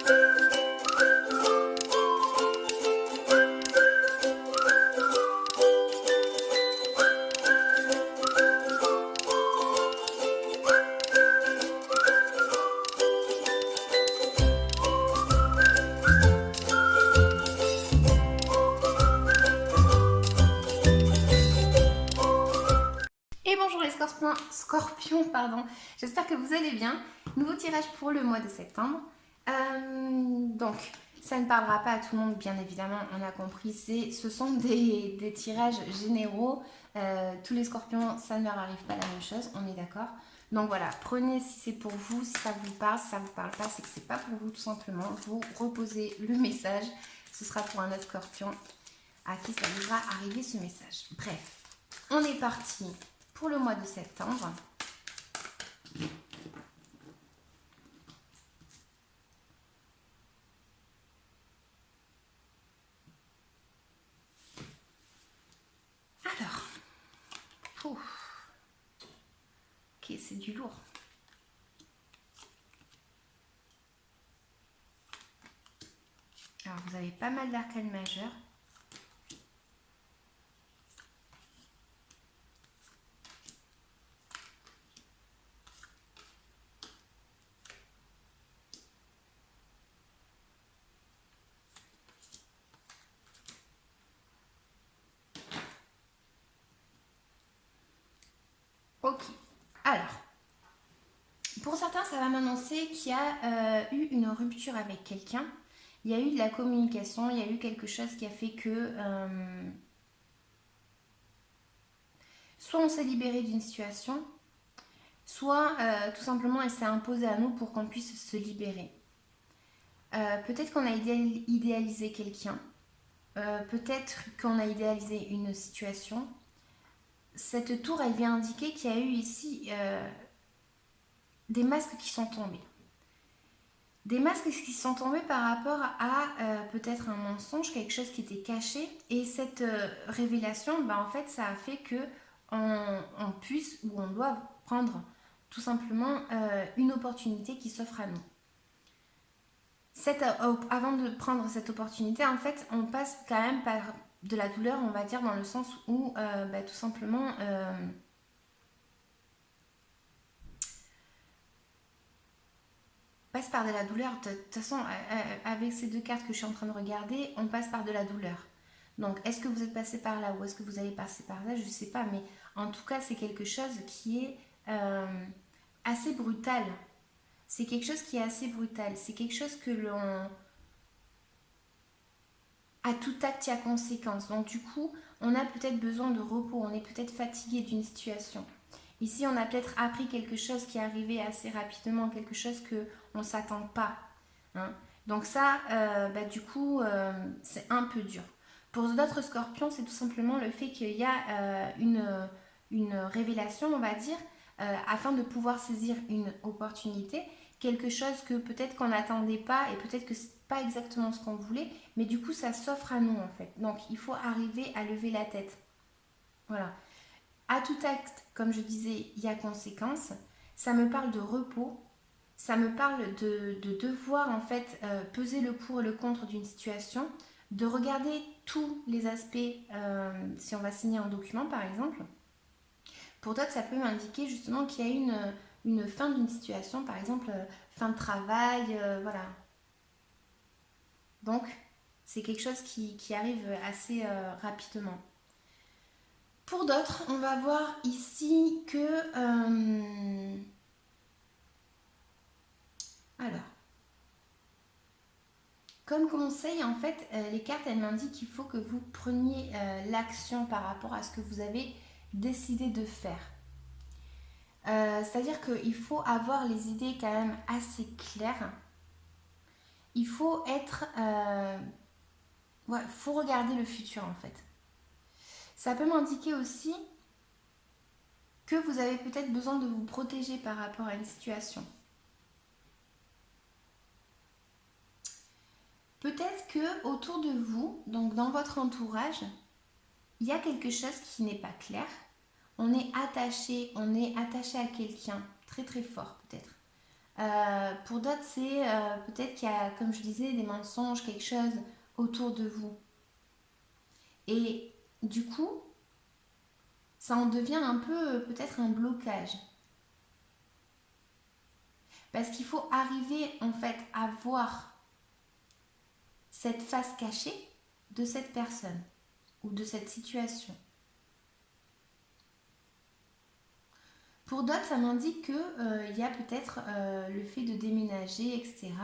Et bonjour les scorpions, pardon. J'espère que vous allez bien. Nouveau tirage pour le mois de septembre. Donc, ça ne parlera pas à tout le monde, bien évidemment, on a compris. Ce sont des tirages généraux. Tous les scorpions, ça ne leur arrive pas la même chose, on est d'accord. Donc voilà, prenez si c'est pour vous, si ça vous parle, si ça vous parle pas, c'est que c'est pas pour vous tout simplement. Vous reposez le message, ce sera pour un autre scorpion à qui ça devra arriver ce message. Bref, on est parti pour le mois de septembre. Alors, ok, c'est du lourd. Alors, vous avez pas mal d'arcanes majeures. Ok, alors, pour certains, ça va m'annoncer qu'il y a eu une rupture avec quelqu'un. Il y a eu de la communication, il y a eu quelque chose qui a fait que soit on s'est libéré d'une situation, soit tout simplement elle s'est imposée à nous pour qu'on puisse se libérer. Peut-être qu'on a idéalisé quelqu'un, peut-être qu'on a idéalisé une situation. Cette tour, elle vient indiquer qu'il y a eu ici des masques qui sont tombés. Des masques qui sont tombés par rapport à peut-être un mensonge, quelque chose qui était caché. Et cette révélation, ben, en fait, ça a fait que on puisse ou on doit prendre tout simplement une opportunité qui s'offre à nous. Avant de prendre cette opportunité, en fait, on passe quand même par de la douleur, on va dire, dans le sens où bah, tout simplement passe par de la douleur. De toute façon, avec ces deux cartes que je suis en train de regarder, on passe par de la douleur. Donc, est-ce que vous êtes passé par là ou est-ce que vous allez passer par là? Je ne sais pas, mais en tout cas, c'est quelque chose qui est assez brutal. C'est quelque chose qui est assez brutal. C'est quelque chose que l'on... À tout acte, il y a conséquence. Donc, du coup, on a peut-être besoin de repos. On est peut-être fatigué d'une situation. Ici, on a peut-être appris quelque chose qui est arrivé assez rapidement, quelque chose qu'on ne s'attend pas. Hein. Donc ça, bah, du coup, c'est un peu dur. Pour d'autres scorpions, c'est tout simplement le fait qu'il y a une révélation, on va dire, afin de pouvoir saisir une opportunité, quelque chose que peut-être qu'on n'attendait pas et peut-être que c'est pas exactement ce qu'on voulait, mais du coup, ça s'offre à nous en fait. Donc, il faut arriver à lever la tête. Voilà. À tout acte, comme je disais, il y a conséquence. Ça me parle de repos. Ça me parle de devoir en fait peser le pour et le contre d'une situation, de regarder tous les aspects si on va signer un document par exemple. Pour d'autres, ça peut m'indiquer justement qu'il y a une fin d'une situation, par exemple fin de travail, voilà. Donc, c'est quelque chose qui arrive assez rapidement. Pour d'autres, on va voir ici que... alors, comme conseil, en fait, les cartes, elles m'indiquent qu'il faut que vous preniez l'action par rapport à ce que vous avez décidé de faire. C'est-à-dire qu'il faut avoir les idées quand même assez claires. Il faut être... ouais, faut regarder le futur, en fait. Ça peut m'indiquer aussi que vous avez peut-être besoin de vous protéger par rapport à une situation. Peut-être que autour de vous, donc dans votre entourage, il y a quelque chose qui n'est pas clair. On est attaché à quelqu'un très très fort peut-être. Pour d'autres, c'est peut-être qu'il y a, comme je disais, des mensonges, quelque chose autour de vous. Et du coup, ça en devient un peu peut-être un blocage. Parce qu'il faut arriver en fait à voir cette face cachée de cette personne ou de cette situation. Pour d'autres, ça m'indique qu'il y a peut-être le fait de déménager, etc.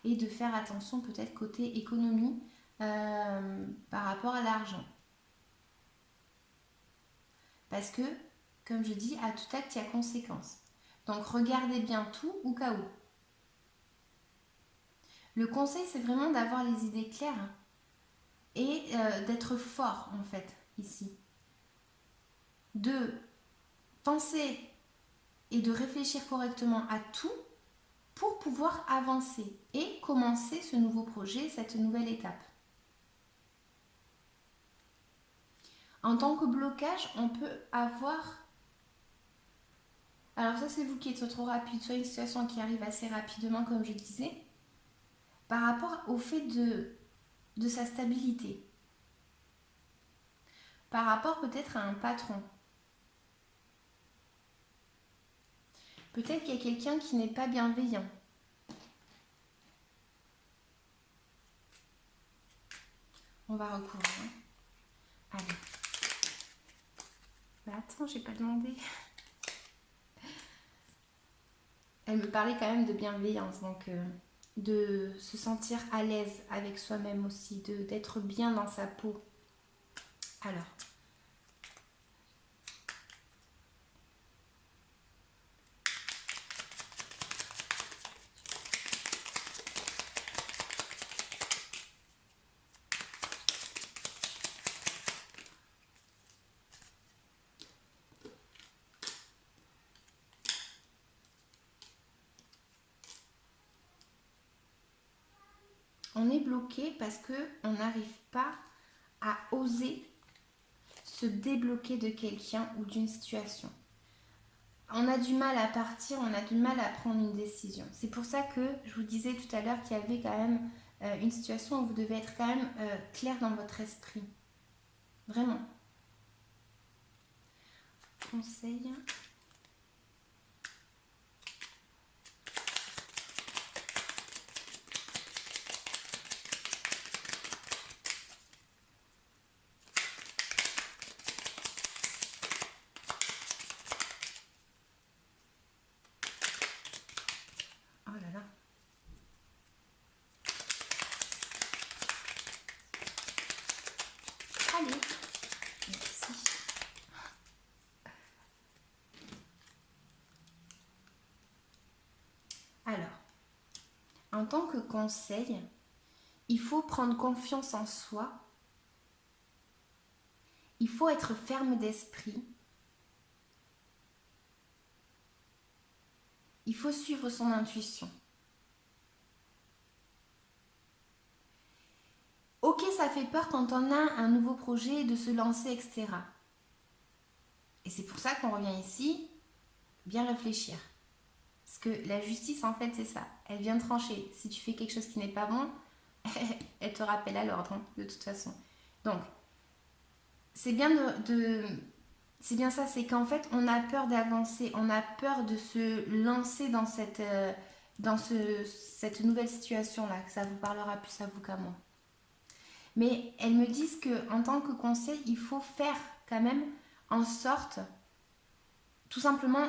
Et de faire attention peut-être côté économie par rapport à l'argent. Parce que, comme je dis, à tout acte, il y a conséquence. Donc regardez bien tout au cas où. Le conseil, c'est vraiment d'avoir les idées claires et d'être fort, en fait, ici. De penser et de réfléchir correctement à tout pour pouvoir avancer et commencer ce nouveau projet, cette nouvelle étape. En tant que blocage, on peut avoir... Alors ça, c'est vous qui êtes soit trop rapide, soit une situation qui arrive assez rapidement, comme je disais, par rapport au fait de sa stabilité. Par rapport peut-être à un patron. Peut-être qu'il y a quelqu'un qui n'est pas bienveillant. On va recouvrir. Allez. Mais attends, j'ai pas demandé. Elle me parlait quand même de bienveillance, donc de se sentir à l'aise avec soi-même aussi, d'être bien dans sa peau. Alors. On est bloqué parce qu'on n'arrive pas à oser se débloquer de quelqu'un ou d'une situation. On a du mal à partir, on a du mal à prendre une décision. C'est pour ça que je vous disais tout à l'heure qu'il y avait quand même une situation où vous devez être quand même clair dans votre esprit. Vraiment. Conseil. Oh là là. Allez. Merci. Alors, en tant que conseil, il faut prendre confiance en soi. Il faut être ferme d'esprit. Il faut suivre son intuition. Ok, ça fait peur quand on a un nouveau projet de se lancer, etc. Et c'est pour ça qu'on revient ici, bien réfléchir. Parce que la justice, en fait, c'est ça. Elle vient trancher. Si tu fais quelque chose qui n'est pas bon, elle te rappelle à l'ordre, hein, de toute façon. Donc, c'est bien c'est bien ça, c'est qu'en fait, on a peur d'avancer, on a peur de se lancer dans cette nouvelle situation-là, que ça vous parlera plus à vous qu'à moi. Mais elles me disent qu'en tant que conseil, il faut faire quand même en sorte, tout simplement,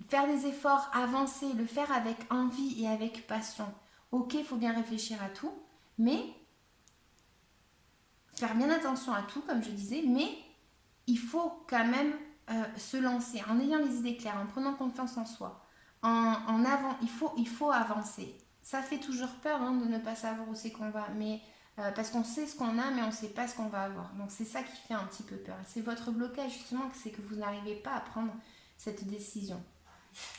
faire des efforts, avancer, le faire avec envie et avec passion. Ok, il faut bien réfléchir à tout, mais faire bien attention à tout, comme je disais, mais il faut quand même se lancer en ayant les idées claires, en prenant confiance en soi, en avant, il faut avancer. Ça fait toujours peur hein, de ne pas savoir où c'est qu'on va, mais parce qu'on sait ce qu'on a, mais on ne sait pas ce qu'on va avoir. Donc c'est ça qui fait un petit peu peur. C'est votre blocage justement, c'est que vous n'arrivez pas à prendre cette décision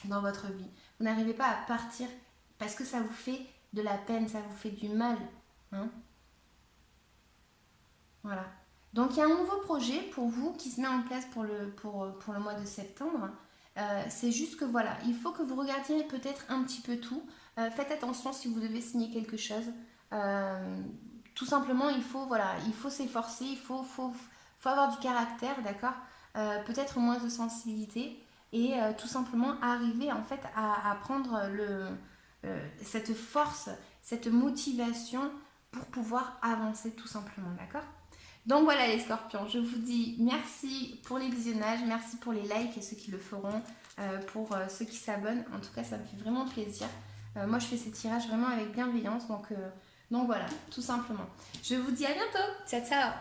dans votre vie. Vous n'arrivez pas à partir parce que ça vous fait de la peine, ça vous fait du mal. Hein. Voilà. Donc il y a un nouveau projet pour vous qui se met en place pour le mois de septembre. C'est juste que voilà, il faut que vous regardiez peut-être un petit peu tout. Faites attention si vous devez signer quelque chose. Tout simplement, voilà, il faut s'efforcer, faut avoir du caractère, d'accord. Peut-être moins de sensibilité et tout simplement arriver en fait à prendre cette force, cette motivation pour pouvoir avancer tout simplement, d'accord. Donc voilà les scorpions, je vous dis merci pour les visionnages, merci pour les likes et ceux qui le feront, pour ceux qui s'abonnent. En tout cas, ça me fait vraiment plaisir. Moi, je fais ces tirages vraiment avec bienveillance, donc voilà, tout simplement. Je vous dis à bientôt. Ciao, ciao.